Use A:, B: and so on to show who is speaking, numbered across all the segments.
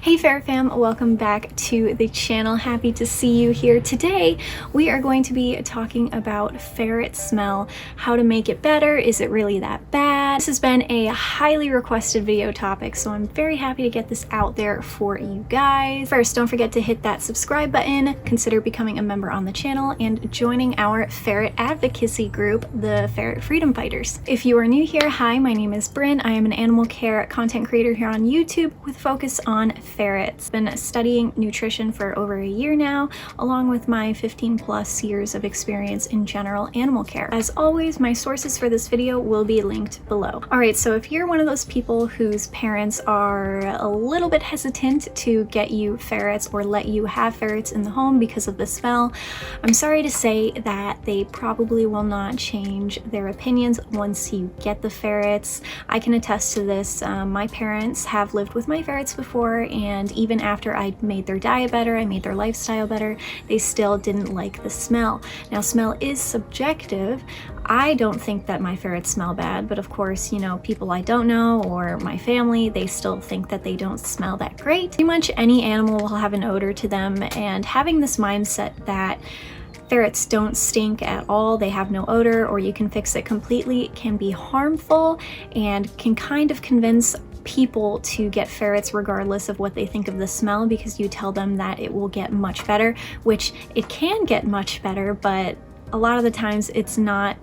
A: Hey Ferret fam, welcome back to the channel. Happy to see you here. Today we are going to be talking about ferret smell, how to make it better. Is it really that bad? This has been a highly requested video topic, so I'm very happy to get this out there for you guys. First, don't forget to hit that subscribe button, consider becoming a member on the channel, and joining our ferret advocacy group, the Ferret Freedom Fighters. If you are new here, hi, my name is Bryn. I am an animal care content creator here on YouTube with focus on ferrets. Been studying nutrition for over a year now, along with my 15+ years of experience in general animal care. As always, my sources for this video will be linked below. Alright, so if you're one of those people whose parents are a little bit hesitant to get you ferrets or let you have ferrets in the home because of the smell, I'm sorry to say that they probably will not change their opinions once you get the ferrets. I can attest to this. My parents have lived with my ferrets before, and even after I made their diet better, I made their lifestyle better, they still didn't like the smell. Now, smell is subjective. I don't think that my ferrets smell bad, but of course, you know, people I don't know or my family, they still think that they don't smell that great. Pretty much any animal will have an odor to them, and having this mindset that ferrets don't stink at all, they have no odor, or you can fix it completely, can be harmful and can kind of convince people to get ferrets regardless of what they think of the smell, because you tell them that it will get much better, which it can get much better, but a lot of the times it's not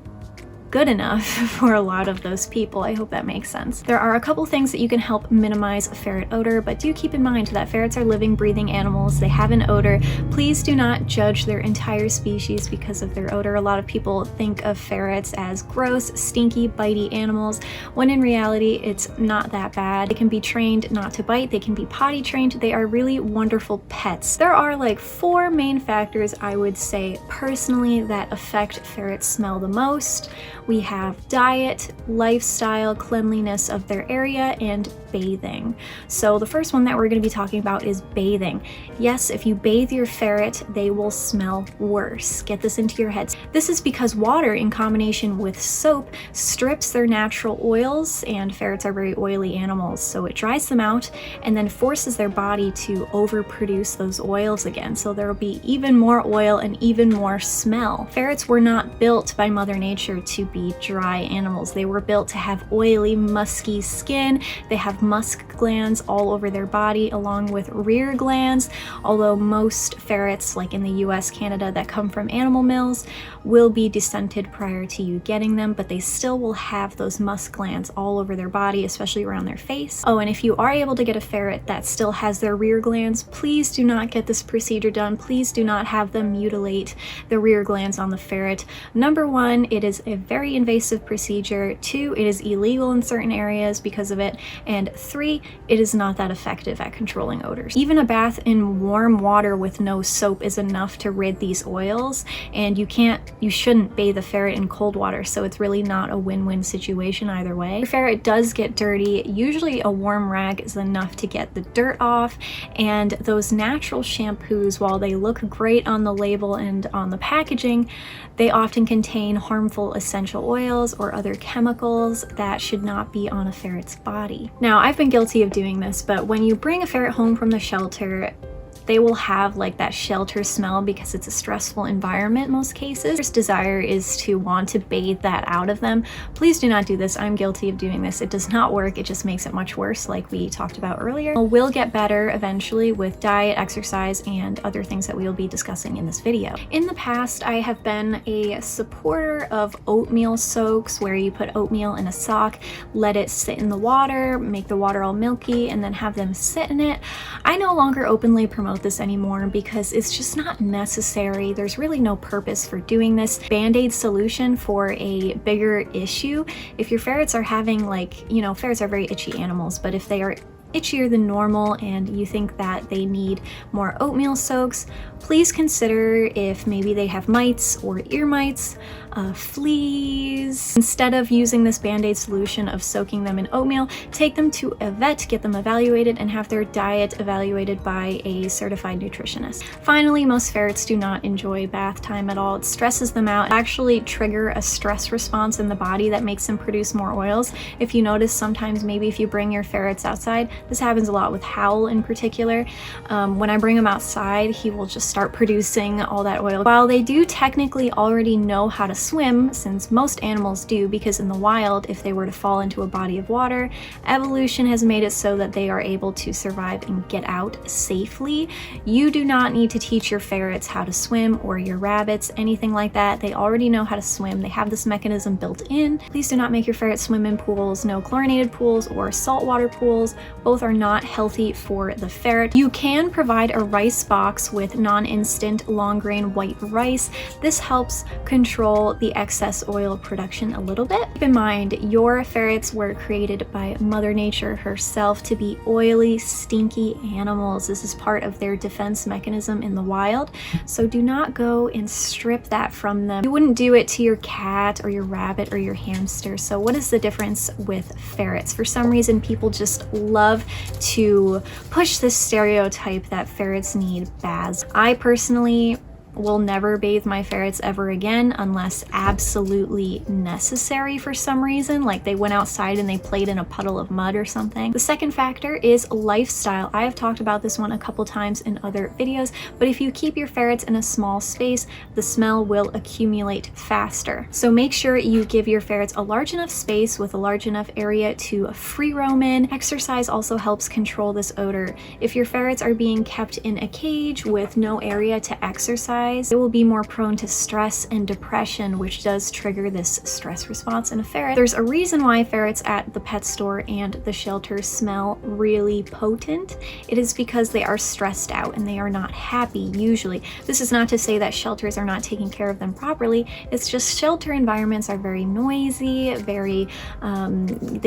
A: good enough for a lot of those people. I hope that makes sense. There are a couple things that you can help minimize ferret odor, but do keep in mind that ferrets are living, breathing animals. They have an odor. Please do not judge their entire species because of their odor. A lot of people think of ferrets as gross, stinky, bitey animals, when in reality, it's not that bad. They can be trained not to bite. They can be potty trained. They are really wonderful pets. There are like 4 main factors I would say personally that affect ferret smell the most. We have diet, lifestyle, cleanliness of their area, and bathing. So the first one that we're going to be talking about is bathing. Yes, if you bathe your ferret, they will smell worse. Get this into your heads. This is because water in combination with soap strips their natural oils, and ferrets are very oily animals, so it dries them out and then forces their body to overproduce those oils again. So there will be even more oil and even more smell. Ferrets were not built by Mother Nature to be dry animals. They were built to have oily, musky skin. They have musk glands all over their body along with rear glands, although most ferrets, like in the US, Canada, that come from animal mills will be descented prior to you getting them, but they still will have those musk glands all over their body, especially around their face. Oh, and if you are able to get a ferret that still has their rear glands, please do not get this procedure done. Please do not have them mutilate the rear glands on the ferret. Number 1, it is a very invasive procedure. 2, it is illegal in certain areas because of it. And 3, it is not that effective at controlling odors. Even a bath in warm water with no soap is enough to rid these oils, and you shouldn't bathe a ferret in cold water, so it's really not a win-win situation either way. If your ferret does get dirty, usually a warm rag is enough to get the dirt off, and those natural shampoos, while they look great on the label and on the packaging, they often contain harmful essential oils or other chemicals that should not be on a ferret's body. Now, I've been guilty of doing this, but when you bring a ferret home from the shelter, they will have like that shelter smell because it's a stressful environment in most cases. First desire is to want to bathe that out of them. Please do not do this. I'm guilty of doing this. It does not work. It just makes it much worse, like we talked about earlier. It will get better eventually with diet, exercise, and other things that we will be discussing in this video. In the past, I have been a supporter of oatmeal soaks, where you put oatmeal in a sock, let it sit in the water, make the water all milky, and then have them sit in it. I no longer openly promote this anymore because it's just not necessary. There's really no purpose for doing this. Band-aid solution for a bigger issue. If your ferrets are having, like, you know, ferrets are very itchy animals, but if they are itchier than normal and you think that they need more oatmeal soaks, please consider if maybe they have mites or ear mites, fleas. Instead of using this band-aid solution of soaking them in oatmeal, take them to a vet, get them evaluated, and have their diet evaluated by a certified nutritionist. Finally, most ferrets do not enjoy bath time at all. It stresses them out. It actually trigger a stress response in the body that makes them produce more oils. If you notice, sometimes maybe if you bring your ferrets outside, this happens a lot with Howl in particular. When I bring him outside, he will just start producing all that oil. While they do technically already know how to swim, since most animals do, because in the wild, if they were to fall into a body of water, evolution has made it so that they are able to survive and get out safely. You do not need to teach your ferrets how to swim, or your rabbits, anything like that. They already know how to swim. They have this mechanism built in. Please do not make your ferrets swim in pools. No chlorinated pools or saltwater pools. Both are not healthy for the ferret. You can provide a rice box with non-instant long grain white rice. This helps control the excess oil production a little bit. Keep in mind, your ferrets were created by Mother Nature herself to be oily, stinky animals. This is part of their defense mechanism in the wild, so do not go and strip that from them. You wouldn't do it to your cat or your rabbit or your hamster. So what is the difference with ferrets? For some reason, people just love to push this stereotype that ferrets need baths. I personally will never bathe my ferrets ever again unless absolutely necessary for some reason, like they went outside and they played in a puddle of mud or something. The second factor is lifestyle. I have talked about this one a couple times in other videos, but if you keep your ferrets in a small space, the smell will accumulate faster. So make sure you give your ferrets a large enough space with a large enough area to free roam in. Exercise also helps control this odor. If your ferrets are being kept in a cage with no area to exercise, they will be more prone to stress and depression, which does trigger this stress response in a ferret. There's a reason why ferrets at the pet store and the shelter smell really potent. It is because they are stressed out and they are not happy usually. This is not to say that shelters are not taking care of them properly. It's just shelter environments are very noisy, they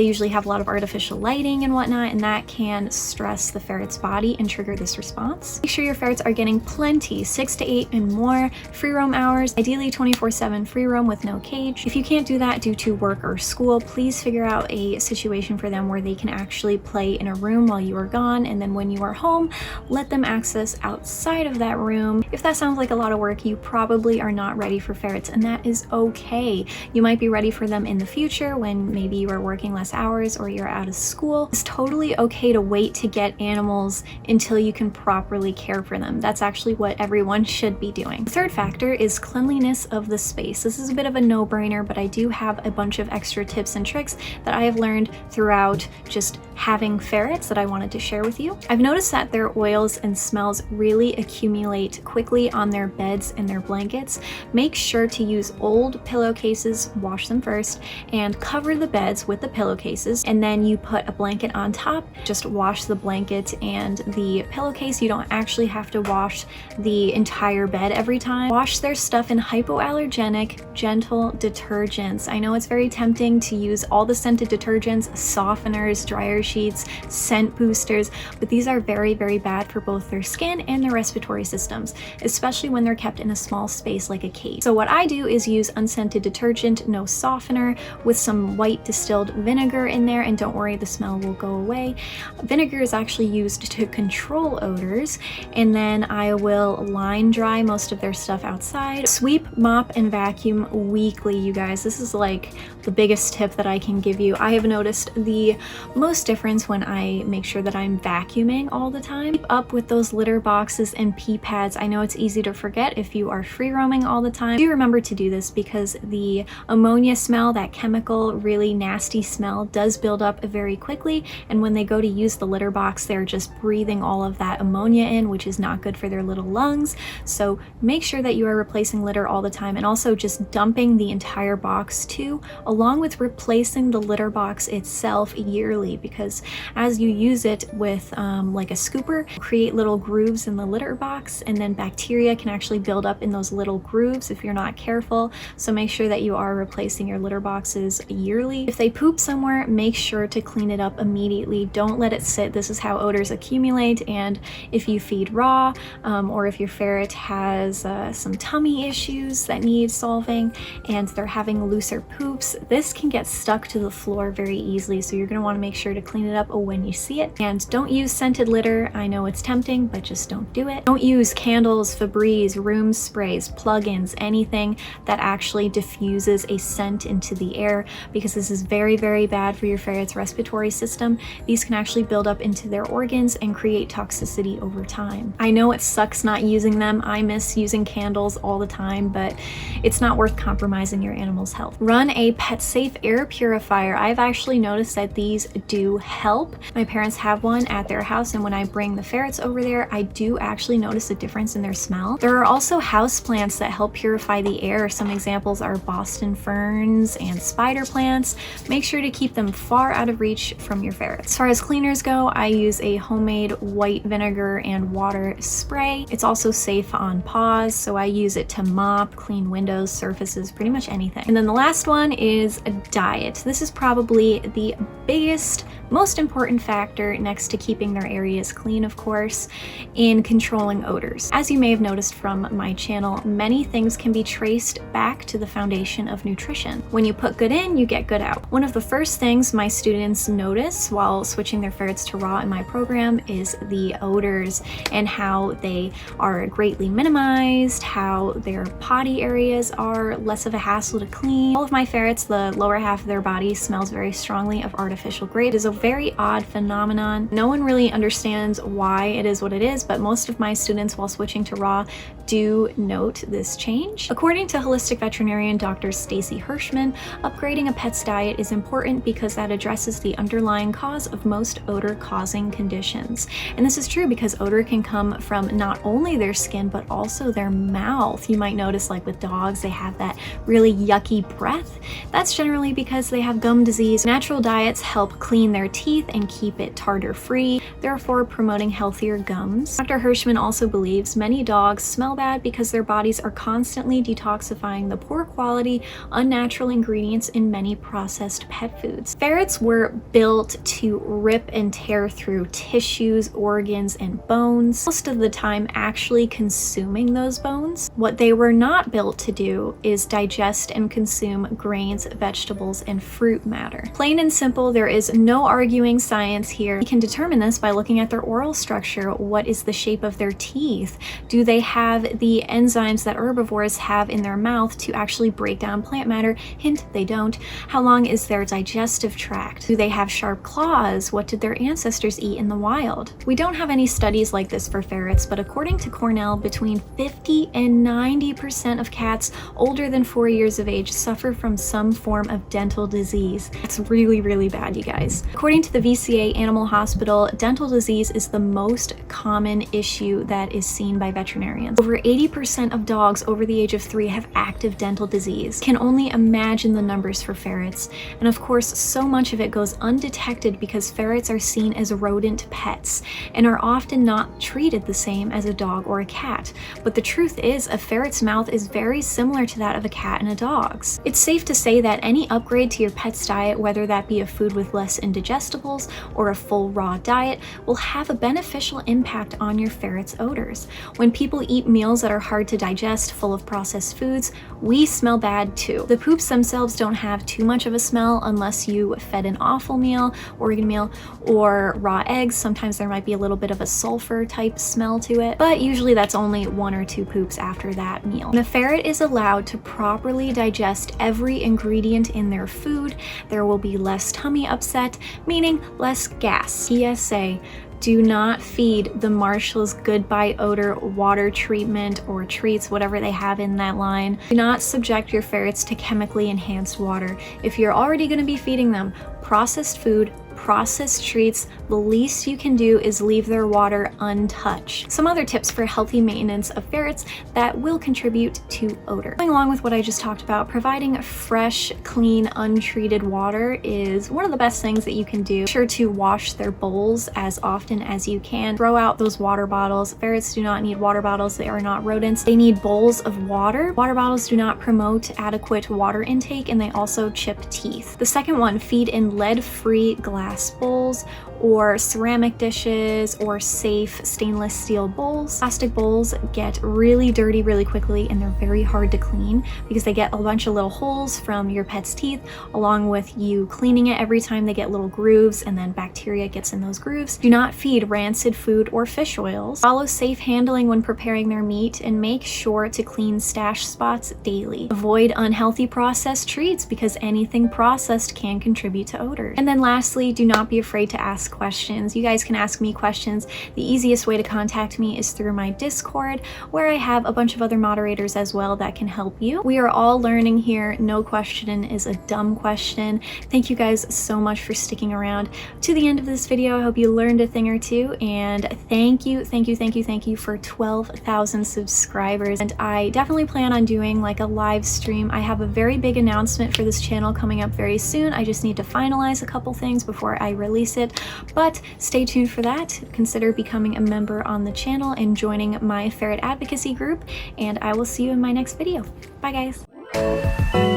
A: usually have a lot of artificial lighting and whatnot, and that can stress the ferret's body and trigger this response. Make sure your ferrets are getting plenty, 6 to 8 and more free roam hours, ideally 24/7 free roam with no cage. If you can't do that due to work or school, please figure out a situation for them where they can actually play in a room while you are gone, and then when you are home, let them access outside of that room. If that sounds like a lot of work, you probably are not ready for ferrets, and that is okay. You might be ready for them in the future when maybe you are working less hours or you're out of school. It's totally okay to wait to get animals until you can properly care for them. That's actually what everyone should be doing. The third factor is cleanliness of the space. This is a bit of a no-brainer, but I do have a bunch of extra tips and tricks that I have learned throughout just having ferrets that I wanted to share with you. I've noticed that their oils and smells really accumulate quickly on their beds and their blankets. Make sure to use old pillowcases, wash them first, and cover the beds with the pillowcases, and then you put a blanket on top. Just wash the blanket and the pillowcase. You don't actually have to wash the entire bed every time. Wash their stuff in hypoallergenic, gentle detergents. I know it's very tempting to use all the scented detergents, softeners, dryer sheets, scent boosters, but these are very, very bad for both their skin and their respiratory systems, especially when they're kept in a small space like a cage. So what I do is use unscented detergent, no softener, with some white distilled vinegar in there, and don't worry, the smell will go away. Vinegar is actually used to control odors, and then I will line dry most of their stuff outside. Sweep, mop, and vacuum weekly, you guys. This is like the biggest tip that I can give you. I have noticed the most difference when I make sure that I'm vacuuming all the time. Keep up with those litter boxes and pee pads. I know it's easy to forget if you are free roaming all the time. Do remember to do this because the ammonia smell, that chemical, really nasty smell, does build up very quickly, and when they go to use the litter box, they're just breathing all of that ammonia in, which is not good for their little lungs. So make sure that you are replacing litter all the time, and also just dumping the entire box too, along with replacing the litter box itself yearly, because because as you use it with like a scooper, create little grooves in the litter box, and then bacteria can actually build up in those little grooves if you're not careful. So make sure that you are replacing your litter boxes yearly. If they poop somewhere, make sure to clean it up immediately. Don't let it sit. This is how odors accumulate, and if you feed raw or if your ferret has some tummy issues that need solving and they're having looser poops, this can get stuck to the floor very easily. So you're going to want to make sure to clean it up when you see it. And don't use scented litter. I know it's tempting, but just don't do it. Don't use candles, Febreze, room sprays, plug-ins, anything that actually diffuses a scent into the air, because this is very, very bad for your ferret's respiratory system. These can actually build up into their organs and create toxicity over time. I know it sucks not using them. I miss using candles all the time, but it's not worth compromising your animal's health. Run a pet safe air purifier. I've actually noticed that these do help. My parents have one at their house, and when I bring the ferrets over there, I do actually notice a difference in their smell. There are also house plants that help purify the air. Some examples are Boston ferns and spider plants. Make sure to keep them far out of reach from your ferrets. As far as cleaners go, I use a homemade white vinegar and water spray. It's also safe on paws, so I use it to mop, clean windows, surfaces, pretty much anything. And then the last one is a diet. This is probably the biggest, most important factor, next to keeping their areas clean, of course, in controlling odors. As you may have noticed from my channel, many things can be traced back to the foundation of nutrition. When you put good in, you get good out. One of the first things my students notice while switching their ferrets to raw in my program is the odors and how they are greatly minimized, how their potty areas are less of a hassle to clean. All of my ferrets, the lower half of their body smells very strongly of artificial grade. It is a very odd phenomenon. No one really understands why it is what it is, but most of my students, while switching to raw, do note this change. According to holistic veterinarian Dr. Stacy Hirschman, upgrading a pet's diet is important because that addresses the underlying cause of most odor-causing conditions. And this is true because odor can come from not only their skin, but also their mouth. You might notice, like with dogs, they have that really yucky breath. That's generally because they have gum disease. Natural diets help clean their teeth and keep it tartar-free, therefore promoting healthier gums. Dr. Hirschman also believes many dogs smell bad because their bodies are constantly detoxifying the poor quality, unnatural ingredients in many processed pet foods. Ferrets were built to rip and tear through tissues, organs, and bones, most of the time actually consuming those bones. What they were not built to do is digest and consume grains, vegetables, and fruit matter. Plain and simple, there is no arguing science here. You can determine this by looking at their oral structure. What is the shape of their teeth? Do they have the enzymes that herbivores have in their mouth to actually break down plant matter? Hint, they don't. How long is their digestive tract? Do they have sharp claws? What did their ancestors eat in the wild? We don't have any studies like this for ferrets, but according to Cornell, between 50 and 90% of cats older than 4 years of age suffer from some form of dental disease. It's really, really bad, you guys. According to the VCA Animal Hospital, dental disease is the most common issue that is seen by veterinarians. Over 80% of dogs over the age of 3 have active dental disease. Can only imagine the numbers for ferrets. And of course, so much of it goes undetected because ferrets are seen as rodent pets and are often not treated the same as a dog or a cat. But the truth is, a ferret's mouth is very similar to that of a cat and a dog's. It's safe to say that any upgrade to your pet's diet, whether that be a food with less indigestibles or a full raw diet, will have a beneficial impact on your ferret's odors. When people eat meals that are hard to digest, full of processed foods, we smell bad too. The poops themselves don't have too much of a smell unless you fed an offal meal, organ meal, or raw eggs. Sometimes there might be a little bit of a sulfur type smell to it, but usually that's only 1 or 2 poops after that meal. When a ferret is allowed to properly digest every ingredient in their food, there will be less tummy upset, meaning less gas. PSA: do not feed the Marshall's Goodbye Odor water treatment or treats, whatever they have in that line. Do not subject your ferrets to chemically enhanced water. If you're already going to be feeding them processed food, processed treats, the least you can do is leave their water untouched. Some other tips for healthy maintenance of ferrets that will contribute to odor. Going along with what I just talked about, providing fresh, clean, untreated water is one of the best things that you can do. Be sure to wash their bowls as often as you can. Throw out those water bottles. Ferrets do not need water bottles. They are not rodents. They need bowls of water. Water bottles do not promote adequate water intake, and they also chip teeth. The second one, feed in lead-free glass bowls or ceramic dishes or safe stainless steel bowls. Plastic bowls get really dirty really quickly, and they're very hard to clean because they get a bunch of little holes from your pet's teeth, along with you cleaning it every time. They get little grooves, and then bacteria gets in those grooves. Do not feed rancid food or fish oils. Follow safe handling when preparing their meat, and make sure to clean stash spots daily. Avoid unhealthy processed treats because anything processed can contribute to odors. And then lastly, do not be afraid to ask questions. You guys can ask me questions. The easiest way to contact me is through my Discord, where I have a bunch of other moderators as well that can help you. We are all learning here. No question is a dumb question. Thank you guys so much for sticking around to the end of this video. I hope you learned a thing or two, and thank you for 12,000 subscribers. And I definitely plan on doing like a live stream. I have a very big announcement for this channel coming up very soon. I just need to finalize a couple things before I release it, but stay tuned for that. Consider becoming a member on the channel and joining my ferret advocacy group, and I will see you in my next video. Bye guys.